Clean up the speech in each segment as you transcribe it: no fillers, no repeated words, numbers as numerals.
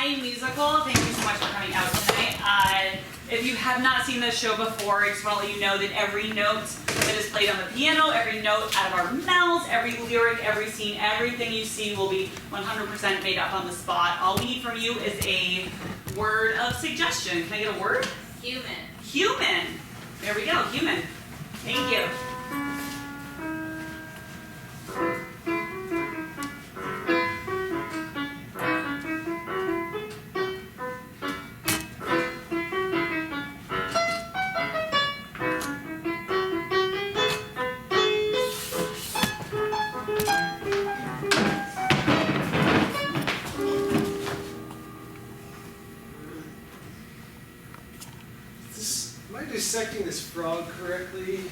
iMusical. Thank you so much for coming out tonight. If you have not seen this show before, I just want to let you know that every note that is played on the piano, every note out of our mouths, every lyric, every scene, everything you see will be 100% made up on the spot. All we need from you is a word of suggestion. Can I get a word? Human. Human. There we go, human. Thank you. Am I dissecting this frog correctly?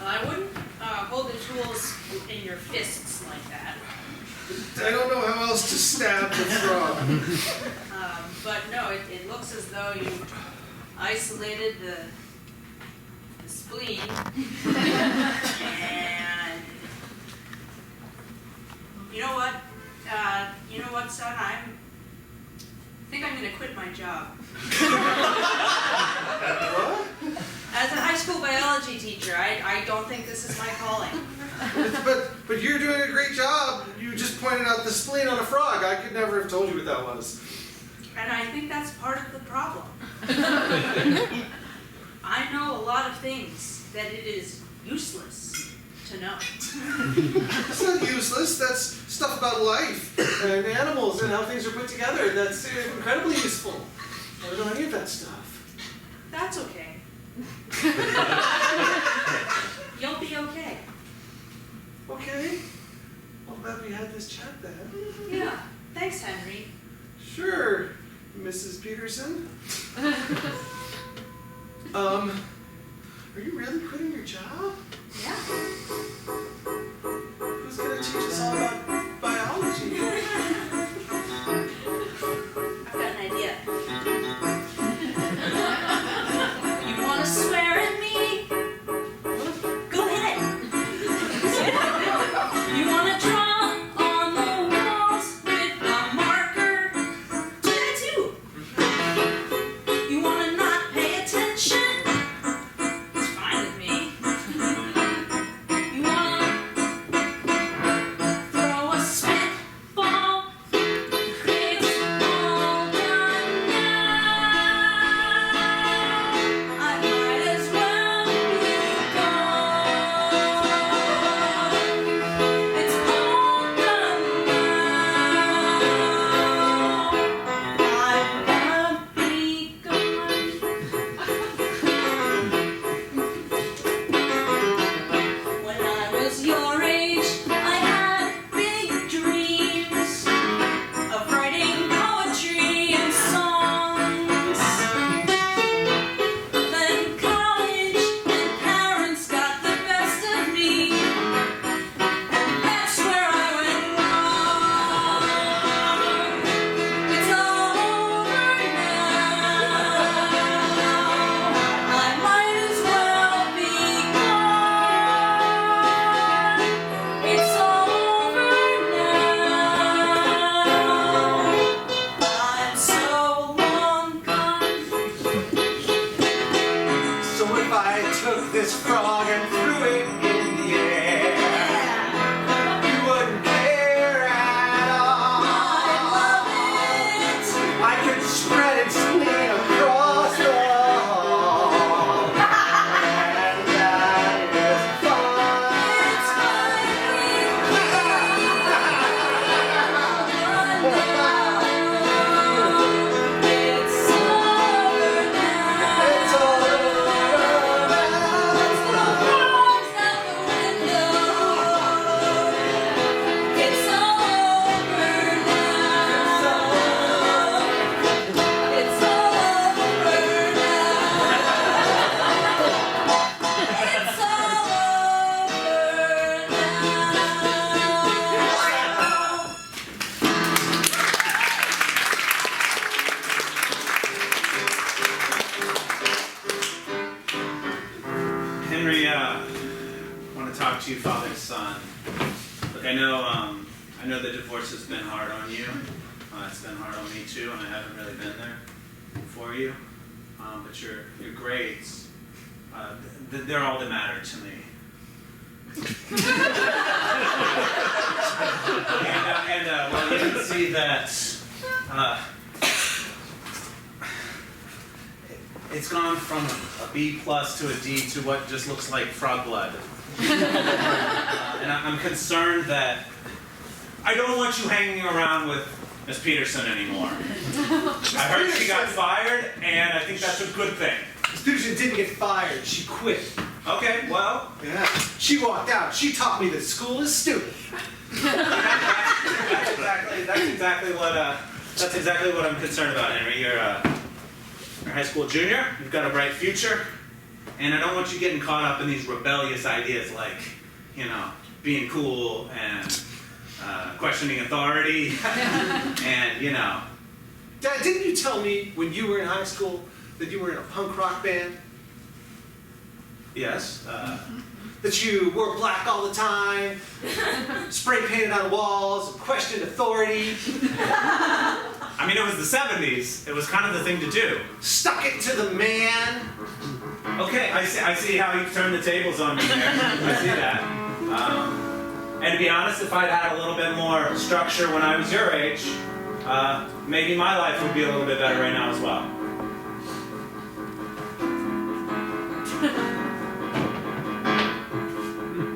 I wouldn't hold the tools in your fists like that. I don't know how else to stab the frog. But no, it looks as though you isolated the spleen. And you know what? Son? I think I'm going to quit my job. What? As a high school biology teacher, I don't think this is my calling. But you're doing a great job. You just pointed out the spleen on a frog. I could never have told you what that was. And I think that's part of the problem. I know a lot of things that it is useless to know. It's not useless. That's stuff about life and animals and how things are put together. That's incredibly useful. I don't know any of that stuff. That's okay. You'll be okay. Okay. Well, glad we had this chat then. Yeah. Thanks, Henry. Sure, Mrs. Peterson. Are you really quitting your job? Yeah. Who's going to teach us all about biology? I've got an idea. You want to swear at me? Go ahead. You want to draw on the walls with a marker? Do that too. You want to not pay attention? It's fine with me. You want to throw a spitball? It's all done now. I might as well be gone. It's all done now. I'm gonna be gone. When I was your age, I had big dreams of writing poetry and songs. Then college and parents got the best of me, and that's where I went wrong. It's all over now. I might as well be gone. It's all over now. I'm so long gone. So if I took this frog and threw it in the air, you wouldn't care at all. I love it. I could spread its spleen across the hall. And that is fine. It's fine with me. It's over now. It's all over now. Frogs out the window. It's all over now. It's all over now. It's all Henry, I want to talk to you, father and son. Look, I know the divorce has been hard on you. It's been hard on me too, and I haven't really been there for you. But your grades, they're all that matter to me. Well, you can see that it's gone from a B plus to a D to what just looks like frog blood. And I'm concerned that I don't want you hanging around with Miss Peterson anymore. I heard she got fired, and I think that's a good thing. Miss Peterson didn't get fired. She quit. Okay, well, Yeah. She walked out. She taught me that school is stupid. that's exactly what I'm concerned about, Henry. You're a high school junior. You've got a bright future, and I don't want you getting caught up in these rebellious ideas like, being cool and questioning authority, and Dad, didn't you tell me when you were in high school that you were in a punk rock band? Yes. That you wore black all the time, spray painted on walls, and questioned authority. I mean, it was the 70s. It was kind of the thing to do. Stuck it to the man. Okay, I see how you turned the tables on me there. I see that. And to be honest, if I'd had a little bit more structure when I was your age, maybe my life would be a little bit better right now as well.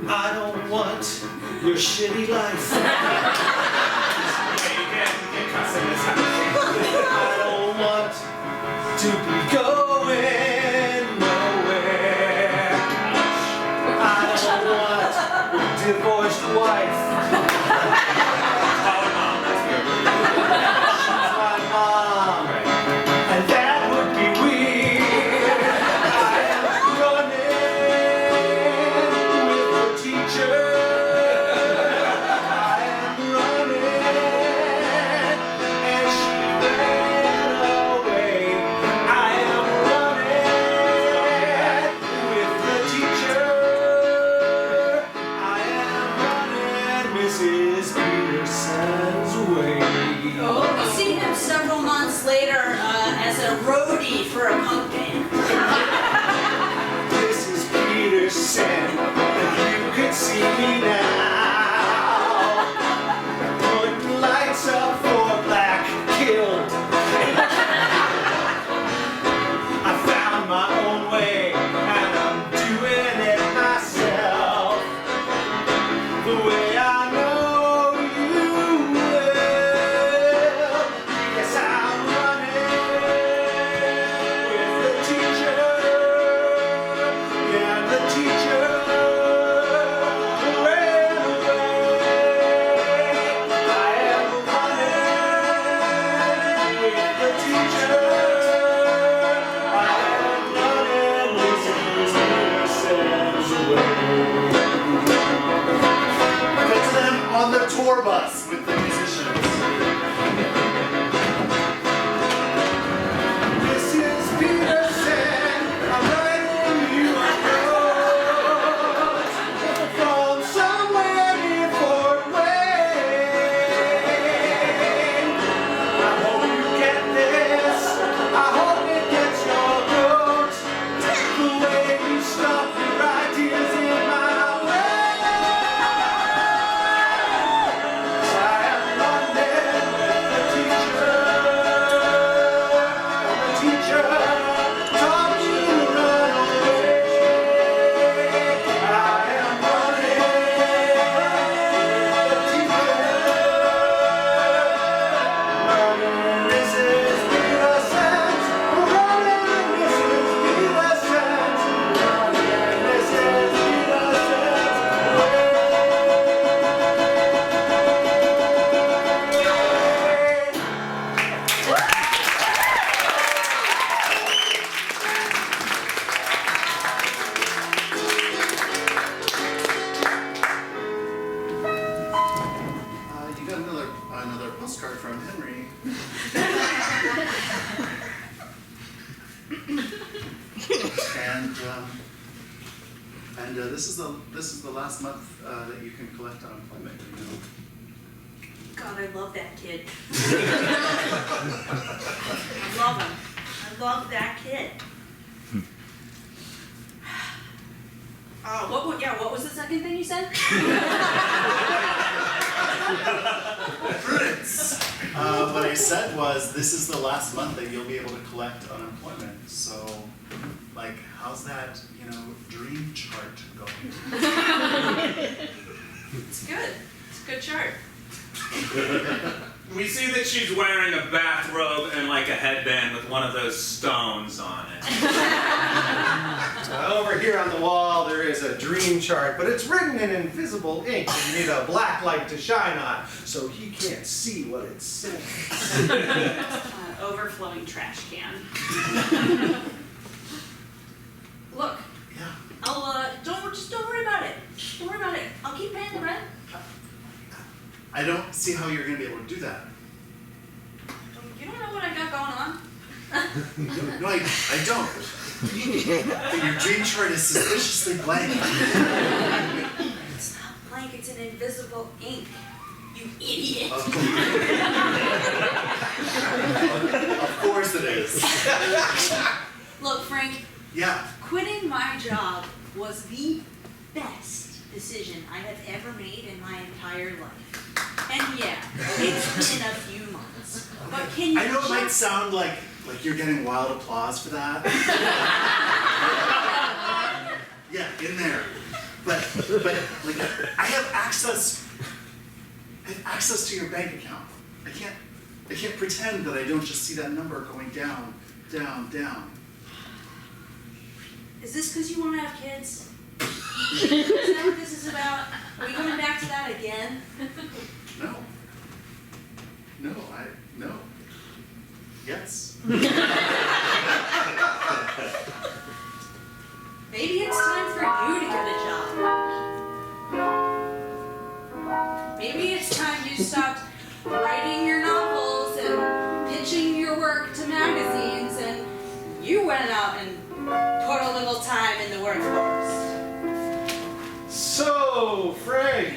I don't want your shitty life. Okay, you can't cuss in this house. I don't want to be going nowhere. I don't want a divorced wife. Oh, Mom, that's good. She's my mom, and that would be weird. I am running with the teacher. I am running, and she ran away. I am running with the teacher. I am running Mrs. Peterson's way. We'll see him several months later as a roadie for a punk band. This is Peterson, if you could see me now, putting lights up for Black Killed. I found my own way, and I'm doing it myself, the way I know you will. Yes, I'm running with the teacher. Yeah, the teacher ran away. I am running with the teacher. I am running Mrs. Peterson's way. Put them on the tour bus with the musicians. Mrs. Peterson, I'm writing you a note from somewhere in Fort Wayne. I hope you get this. I hope it gets your goat. The way you stuff your ideas in my way. I am running with the teacher. The teacher taught me to run away. I am running with the teacher. Running Mrs. Peterson's. Running Mrs. Peterson's. Running Mrs. Peterson's way. You got another postcard from Henry. And this is the last month that you can collect unemployment. God, I love that kid. love that kid. What was the second thing you said? Prudence. What I said was, this is the last month that you'll be able to collect unemployment. So, like, how's that, dream chart going? It's good. It's a good chart. We see that she's wearing a bathrobe and like a headband with one of those stones on it. Over here on the wall there is a dream chart, but it's written in invisible ink. You need a black light to shine on, so he can't see what it says. Overflowing trash can. Look, Yeah. I'll don't worry about it. Don't worry about it. I'll keep paying the rent. I don't see how you're going to be able to do that. You don't know what I got going on. No, I don't. But your dream chart is suspiciously blank. It's not blank, it's an invisible ink. You idiot. Of course it is. Look, Frank, Yeah. quitting my job was the best decision I have ever made in my entire life. And yeah, it's been a few months. But can you I know it might just... sound like you're getting wild applause for that. Yeah, in there. But like I have access to your bank account. I can't pretend that I don't just see that number going down, down, down. Is this because you want to have kids? Is that what this is about? Are we coming back to that again? No. No. Yes. Maybe it's time for you to get a job. Maybe it's time you stopped writing your novels and pitching your work to magazines and you went out and put a little time in the workforce. So, Frank,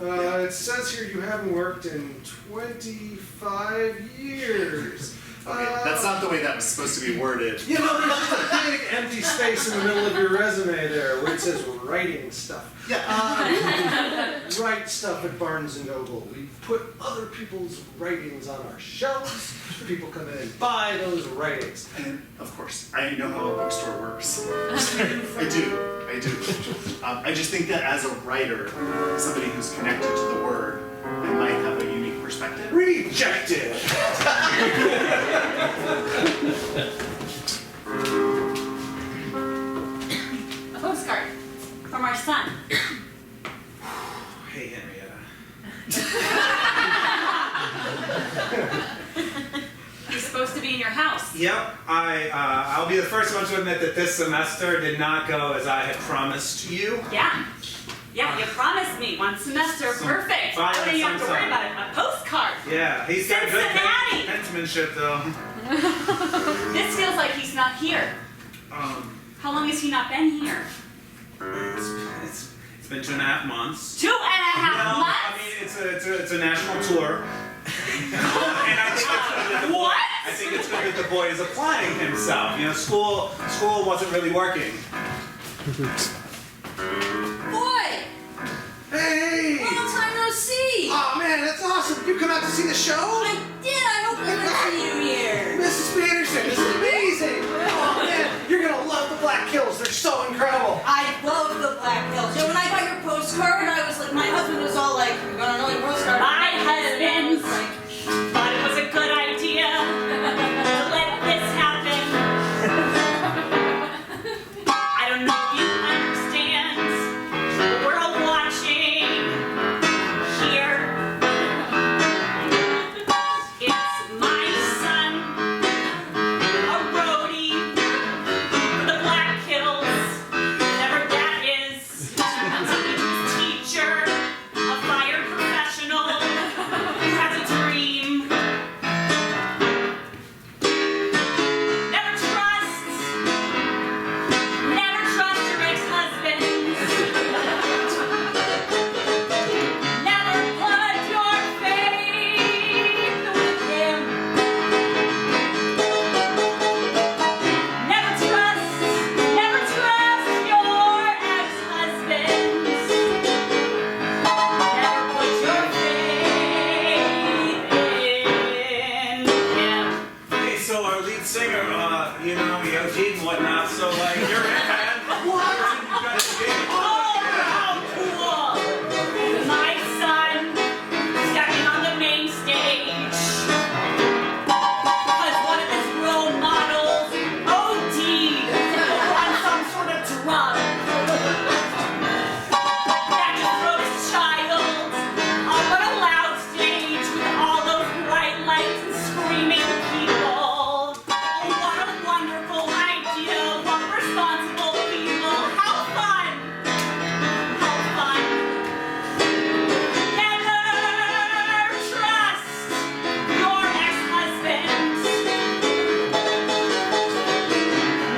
it says here you haven't worked in 25 years. Okay, that's not the way that was supposed to be worded. You know, there's just a big empty space in the middle of your resume there where it says writing stuff. Yeah. Write stuff at Barnes & Noble. We put other people's writings on our shelves. People come in and buy those writings. And of course, I know how a bookstore works. I do. I just think that as a writer, somebody who's connected to the word, I might have a unique perspective. Rejected! A postcard from our son. Hey, Henrietta. He's supposed to be in your house. Yep, I'll be the first one to admit that this semester did not go as I had promised you. Yeah, you promised me one semester. Perfect. I don't even have to worry about it. A postcard. Yeah, he's got good Cincinnati. penmanship though. This feels like he's not here. How long has he not been here? It's been 2.5 months. 2.5 months? I mean, it's a national tour. And I think it's good that the boy is applying himself. You know, school wasn't really working. Boy! Hey! Long time no see! Oh man, that's awesome! You come out to see the show? I did! I hope I will see you here! Mrs. Peterson, this is amazing! Oh man, you're gonna love the Black Hills. They're so incredible. I love the Black Hills. When I got your postcard, I was like, my husband was all like, you're gonna know your postcard. My husband thought it was a good idea to let this happen. I don't know if you understand. The world watching here. It's my son, a roadie for the Black Hills, whatever that is. Teacher, a fire professional. you know, he OG'd and whatnot, so like, you're in, man. What? You guys did. Oh, how cool! My son stepping on the main stage. Because one of his role models OD'd on some sort of drug. That just wrote his child up on a loud stage with all those bright lights and screaming people. Oh, what a wonderful idea! What responsible people! How fun! How fun! Never trust your ex-husband.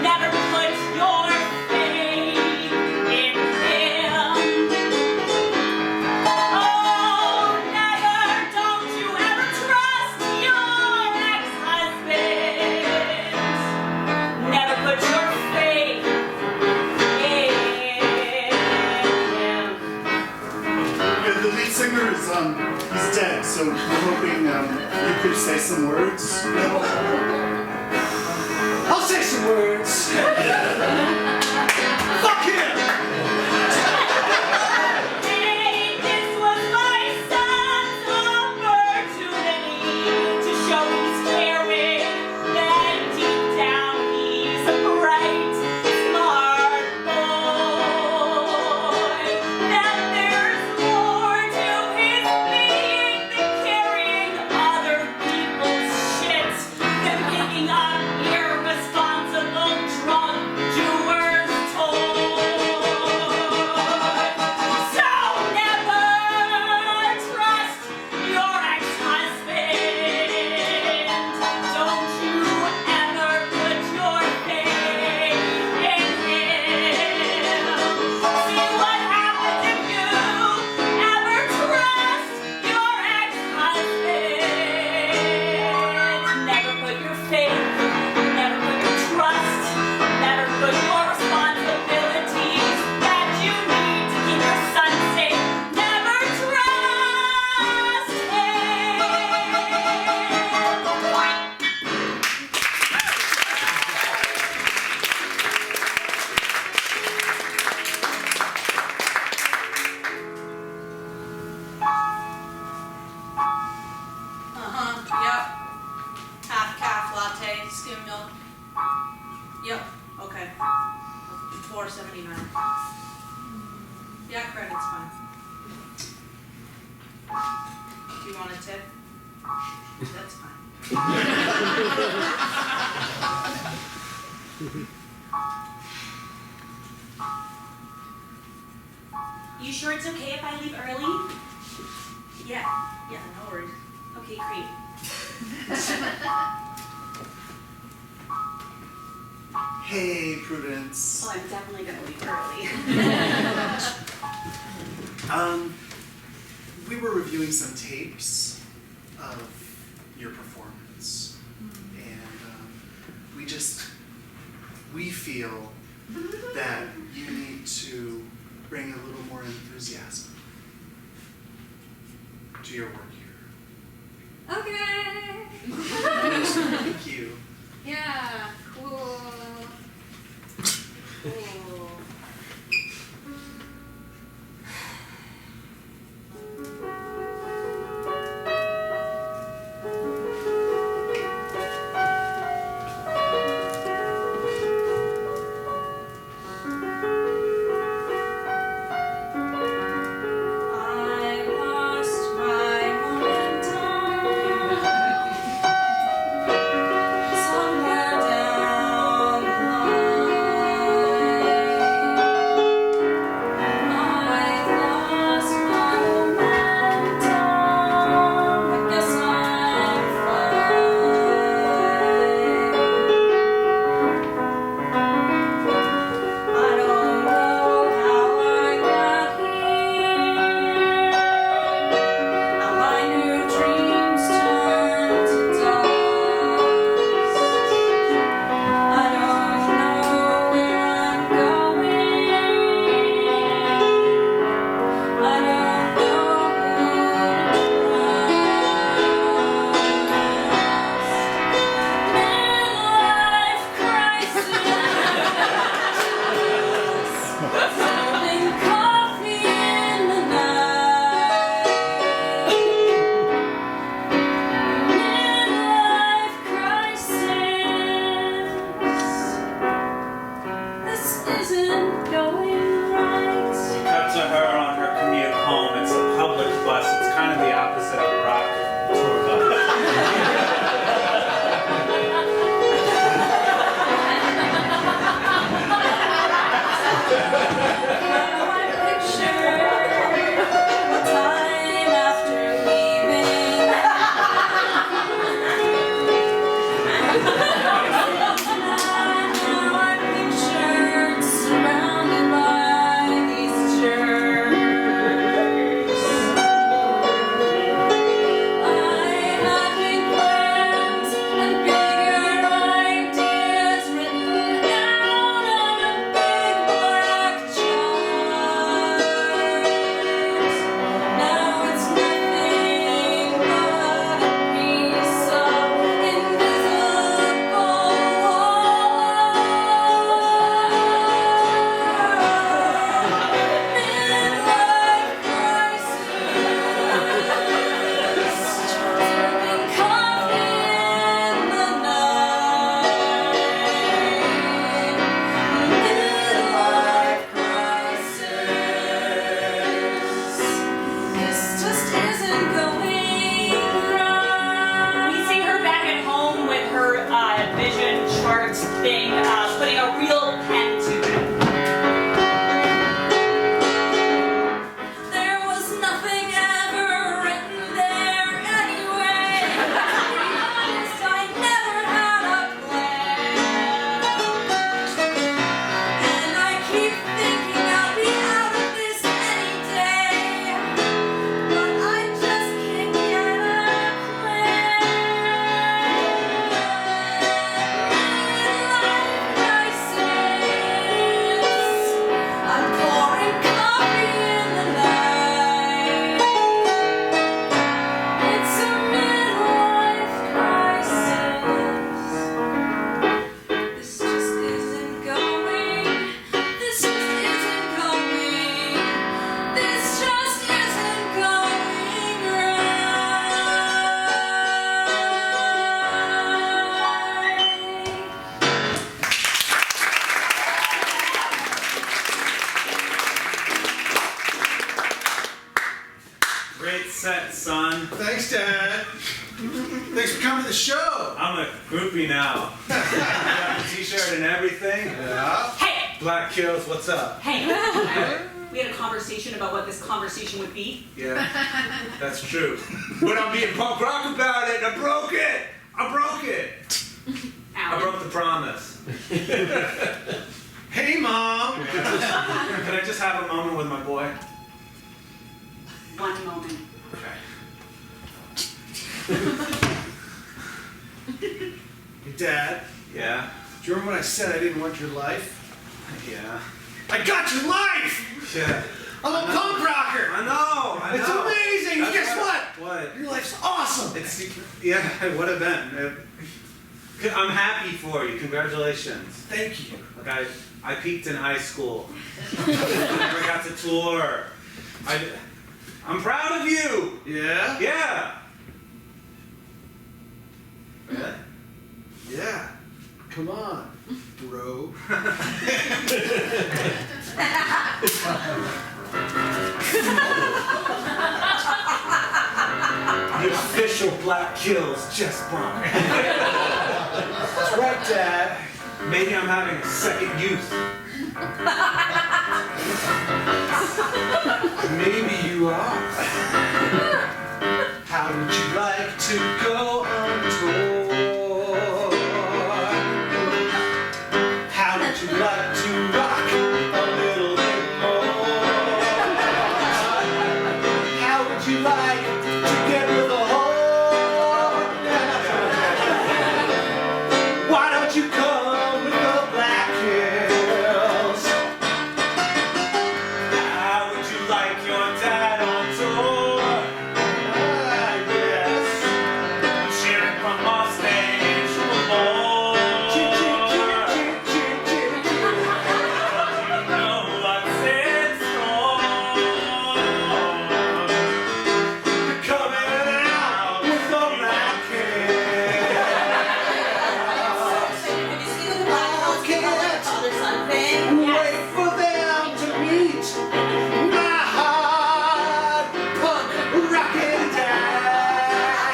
Never put your faith in him. Oh, never, don't you ever trust your ex-husband. Never put your faith in him. Yeah, the lead singer is he's dead, so we're hoping you could say some words. I'll say some words. Fuck him! Hey, this was my son's opportunity to show he's caring, that deep down he's a bright, smart boy. That there's more to his being than carrying other people's shit, than picking up irresponsible drug doers' toys. So never trust your ex-husband. Don't you ever put your faith in him. See what happens if you ever trust your ex-husband. Never put your faith, never put your trust, never put your responsibilities that you need to keep your son safe. Never trust him. Yep. Half calf latte, skim milk. Yep, okay. $4.79. Yeah, credit's fine. Do you want a tip? That's fine. You sure it's okay if I leave early? Yeah, no worries. Okay, great. Hey, Prudence. Oh, I'm definitely gonna leave early. We were reviewing some tapes of your performance, and we feel that you need to bring a little more enthusiasm to your work here. Okay. Thank you. Yeah, cool. Cool. I lost my momentum. Thanks for coming to the show. I'm a groupie now. Got the t-shirt and everything. Yeah. Hey! Black Kills, what's up? Hey! We had a conversation about what this conversation would be. Yeah, that's true. But I'm being punk rock about it. I broke it. I broke the promise. Hey, Mom. Can I just have a moment with my boy? One moment. Okay. Hey, Dad. Yeah. Do you remember when I said I didn't want your life? Yeah. I got your life. Yeah. I'm a punk rocker. I know. It's amazing. That's Guess what? What? Your life's awesome. Yeah, what a event. I'm happy for you. Congratulations. Thank you. Like I peaked in high school. Never got to tour. I'm proud of you. Yeah? Yeah. Really? Yeah. Come on, bro. The official Black Kills just brought. That's right, Dad. Maybe I'm having a second youth. Maybe you are. How would you like to go on tour? How would you like to rock a little bit more? How would you like to get with a whore? Why don't you come with the Black Hills? How would you like your dad on tour? Yes. Cheering from off stage for more. Ching, ching, ching, ching, ching, ching, ching. You know what's in store. You're coming out with the Black Hills. Have you seen the Black Hills become like a father-son thing? Wait for them to meet my hard punk rockin' dad.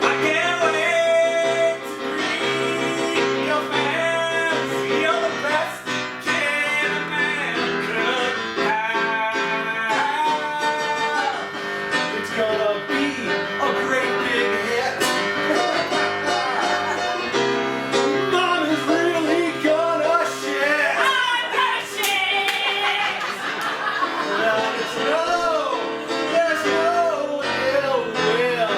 I can't wait to greet your fans. You're the best kid a man could have. It's gonna be a great big hit. Mom is really gonna shit. There's no ill will.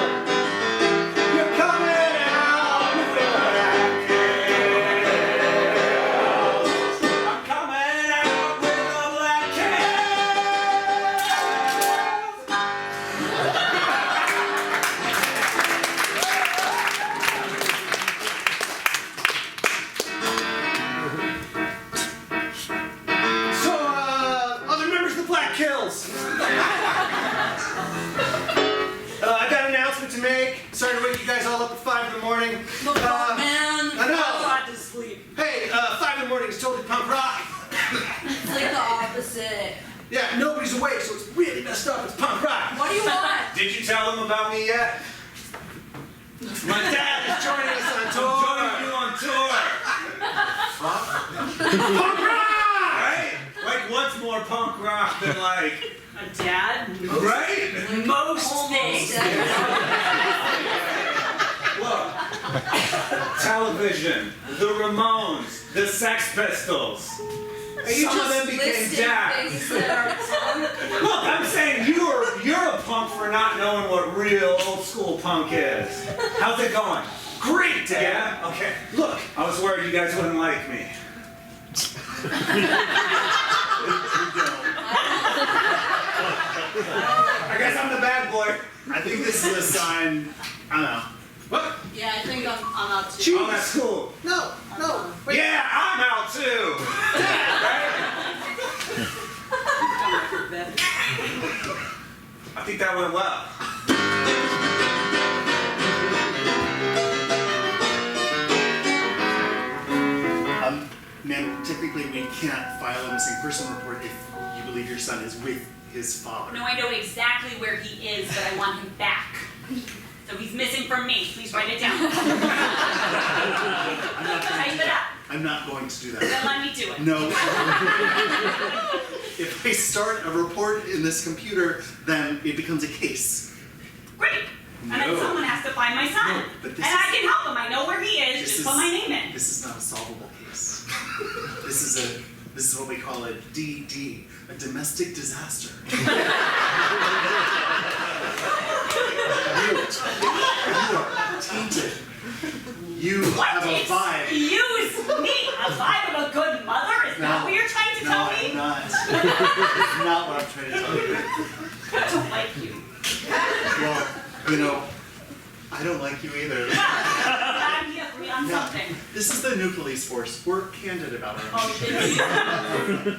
You're coming out with the Black Hills. I'm coming out with a Black Hills. So, other members of the Black Hills. I got an announcement to make. Sorry to wake you guys all up at 5 in the morning. Look, man. I know. Got to sleep. Hey, 5 in the morning is totally punk rock. It's like the opposite. Yeah, nobody's awake, so it's really messed up. It's punk rock. What do you want? Did you tell them about me yet? My dad is joining us on I'm tour. joining you on tour. Punk rock! Right? Like, what's more punk rock than like, A dad? right? Most Almost things. Look, television, the Ramones, the Sex Pistols. Some of them became dads. Look, I'm saying you're a punk for not knowing what real old school punk is. How's it going? Great, Dad. Yeah? Okay. Look, I was worried you guys wouldn't like me. I guess I'm the bad boy. I think this is a sign. I don't know. What? Yeah, I think I'm out too. Oh, that's cool. No. Wait. Yeah, I'm out too. Right? I think that went well. Ma'am, typically we can't file a missing person report if you believe your son is with his father. No, I know exactly where he is, but I want him back. So he's missing from me. Please write it down. I'm not going Type to do it that. up. I'm not going to do that. Then let me do it. No. If I start a report in this computer, then it becomes a case. Great. And then No. someone has to find my son. No, but And this I is- can help him. I know where he is. Just put my name in. This is not a solvable case. This is what we call a DD, a domestic disaster. You are tainted. You What? have a vibe. Excuse me. A vibe of a good mother? Is that what you're trying to No, tell I'm me? not. It's not what I'm trying to tell you. I don't like you. Well, I don't like you either. Glad we agree on Yeah. something. This is the new police force. We're candid about our Oh, emotions. thank you.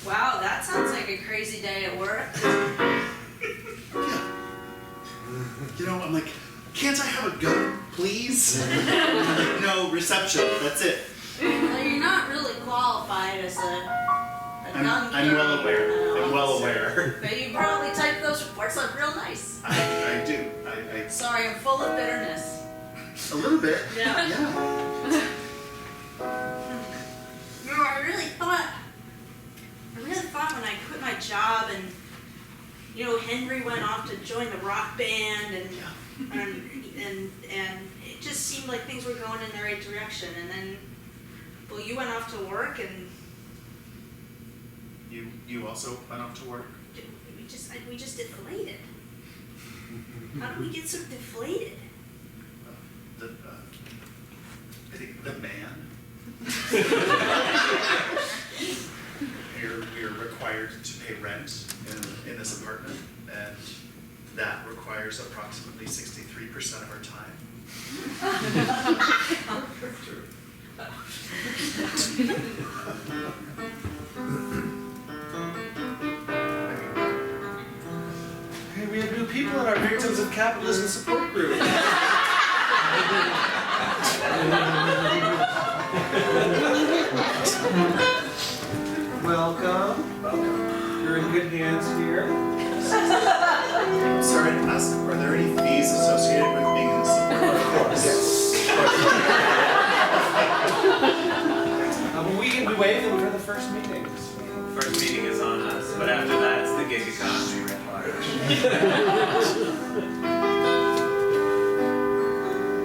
Wow, that sounds like a crazy day at work. Yeah. I'm like, can't I have a gun, please? No, reception, that's it. Well, you're not really qualified as a gun I'm well aware. carrying I'm well officer. aware. But you probably type those reports up real nice. I do. Sorry, I'm full of bitterness. A little bit. Yeah. Yeah. I really thought when I quit my job and Henry went off to join the rock band and it just seemed like things were going in the right direction, and then you went off to work and You also went off to work? we just deflated. How did we get so deflated? I think the man. We're required to pay rent in this apartment, and that requires approximately 63% of our time. Hey, we have new people in our Victims of Capitalism support group. Welcome. You're in good hands here. Sorry to ask, are there any fees associated with being in the support group? Of course. Well, we waive them for the first meetings. First meeting is on us, but after that, it's the gig economy writ large.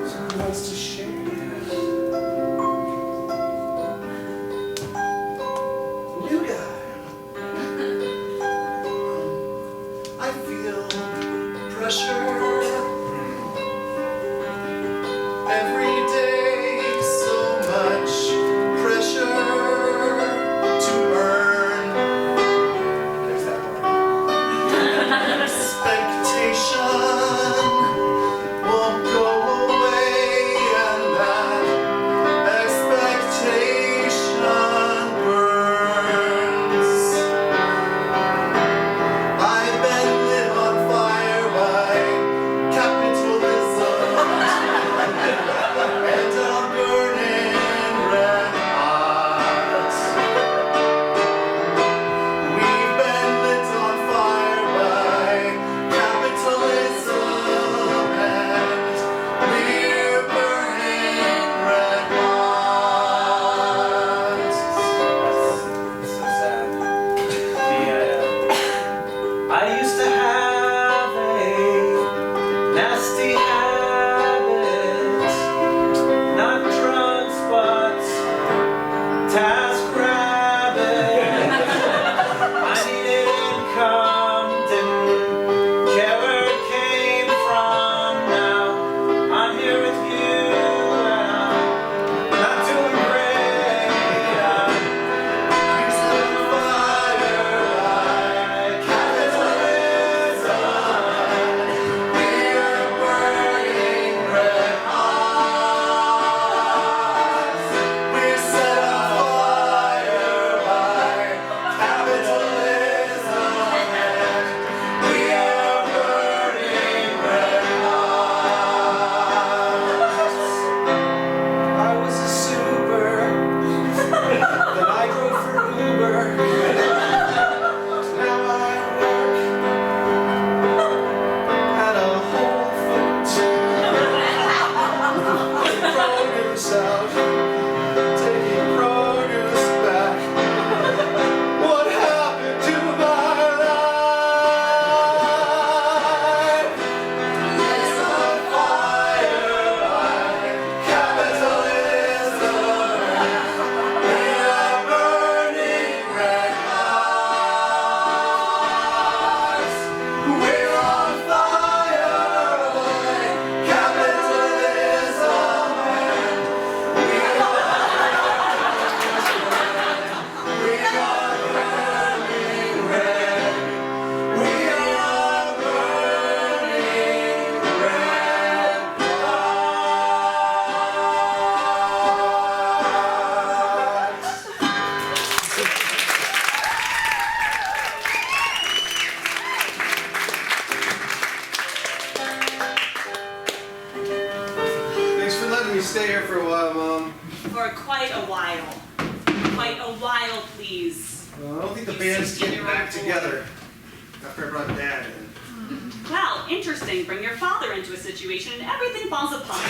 So who wants to share? New guy. I feel pressure every day, so much pressure to earn. There's that word. Expectation won't go away, and that expectation burns. I've been lit on fire by capitalism, and I'm burning red hot. We've been lit on fire by capitalism, and we're burning red hot. So sad. I used to have a nasty habit, not drugs, but task rabbit. I needed income, didn't care where it came from. Now I'm here with you, and I'm not doing great. We're set on fire by capitalism. We're burning stay here for a while, Mom. For quite a while. Quite a while, please. Well, I don't think the You band's getting 16-year-old back boy. together after I brought Dad in. Well, interesting. Bring your father into a situation and everything falls apart.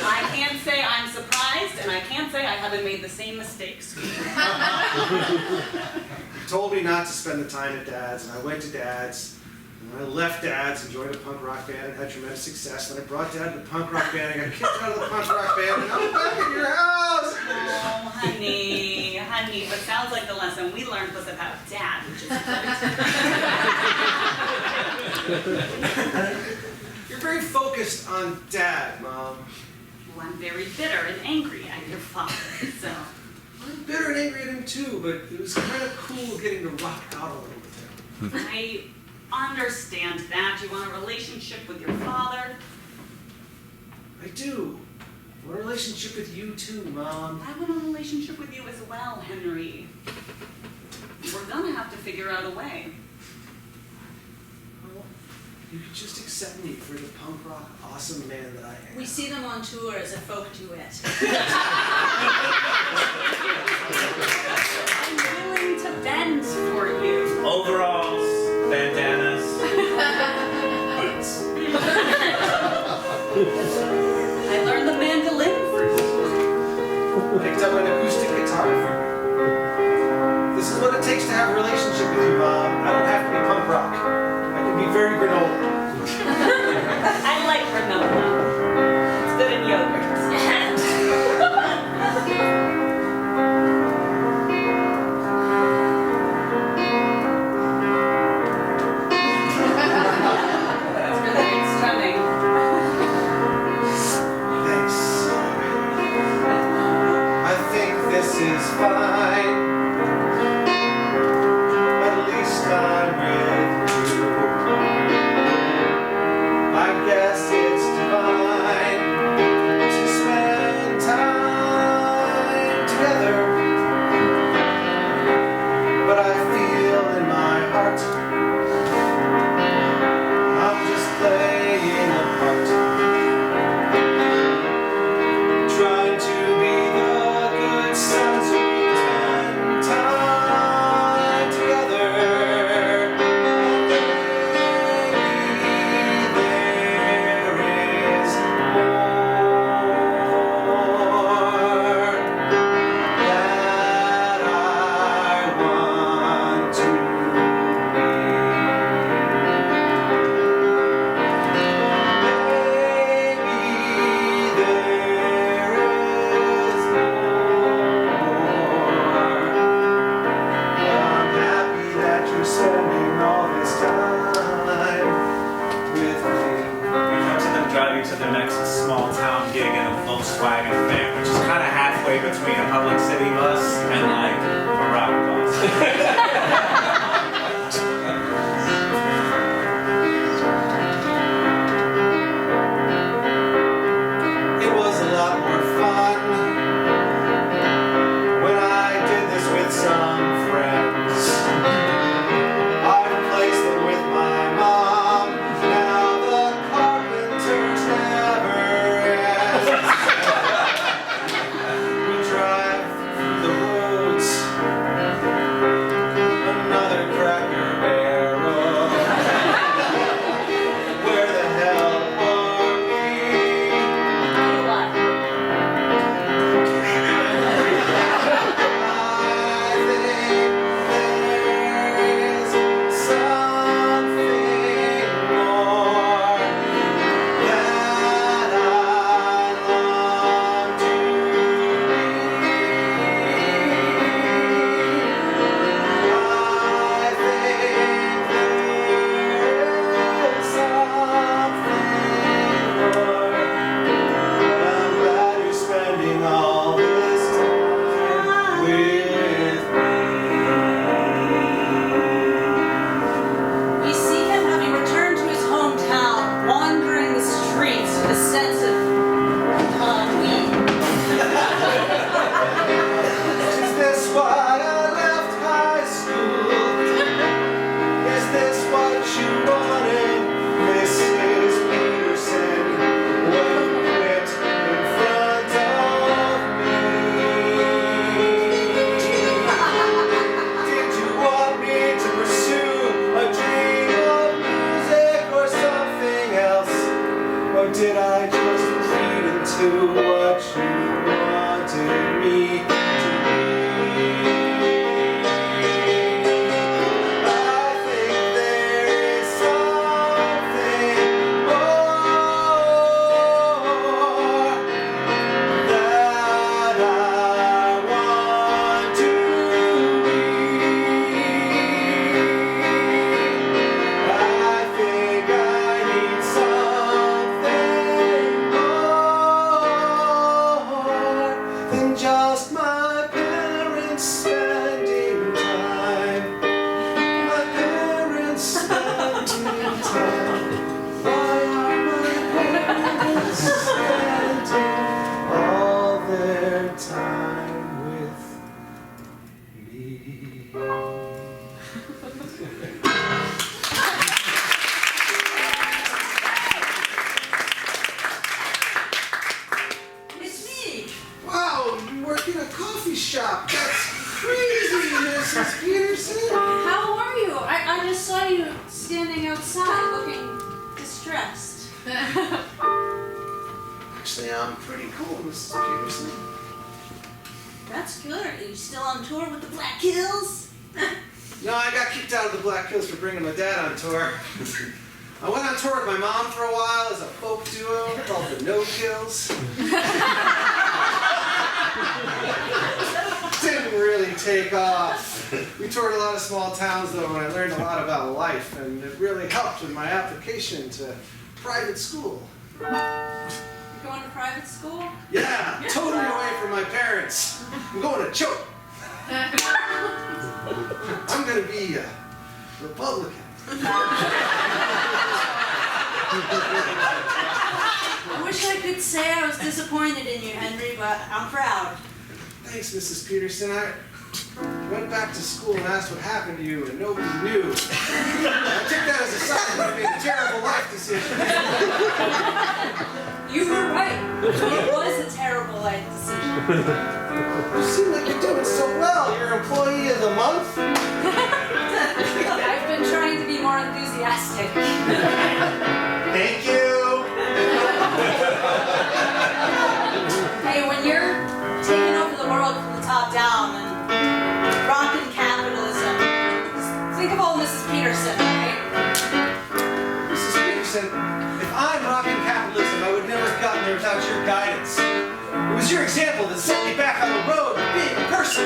I can't say I'm surprised, and I can't say I haven't made the same mistakes. He told me not to spend the time at Dad's, and I went to Dad's. And I left Dad's and joined a punk rock band and had tremendous success. Then I brought Dad to the punk rock band and I got kicked out of the punk rock band, and I'm back at your house! Oh, honey, but sounds like the lesson we learned was about Dad, which is good. You're very focused on Dad, Mom. Well, I'm very bitter and angry at your father, so. I'm bitter and angry at him too, but it was kind of cool getting to rock out a little with him. I understand that. You want a relationship with your father. I do. I want a relationship with you too, Mom. I want a relationship with you as well, Henry. We're gonna have to figure out a way. Well, you could just accept me for the punk rock awesome man that I am. We see them on tour as a folk duet. I'm willing to bend for you. Overalls, bandanas, boots. I learned the mandolin for you. Picked up an acoustic guitar for you. This is what it takes to have a relationship with you, Mom. I don't have to be punk rock. I can be very granola. I like granola. It's good in yogurt. That's really good strumming. Thanks. I think this is fine. At least I'm with you. I guess it's divine to spend time together. But I feel in my heart I'm just playing a part. Trying to be the good son so we can spend time together. Maybe there is more that I want to be. Maybe there is more. I'm happy that you're spending all this time with me. We come to them drive you to the next small town gig in a Volkswagen van, which is kind of halfway between a public city bus and like a rock bus. It was a lot more fun when I did this with some friends. I replaced them with my mom. Now the carpenters never end. We drive through the roads. Another Actually, I'm pretty cool, Mrs. Peterson. That's good. Are you still on tour with the Black Hills? No, I got kicked out of the Black Hills for bringing my dad on tour. I went on tour with my mom for a while as a folk duo called the No Kills. Didn't really take off. We toured a lot of small towns though, and I learned a lot about life, and it really helped with my application to private school. You're going to private school? Yeah, totally away from my parents. I'm going to choke. I'm gonna be a Republican. I wish I could say I was disappointed in you, Henry, but I'm proud. Thanks, Mrs. Peterson. I went back to school and asked what happened to you, and nobody knew. I took that as a sign that you made a terrible life decision. You were right. It was a terrible life decision. You seem like you're doing so well. You're Employee of the Month. I've been trying to be more enthusiastic. Thank you. Hey, when you're taking over the world from the top down and rocking capitalism, think of old Mrs. Peterson, right? Mrs. Peterson, if I'm rocking capitalism, I would never have gotten there without your guidance. It was your example that set me back on the road to being a person.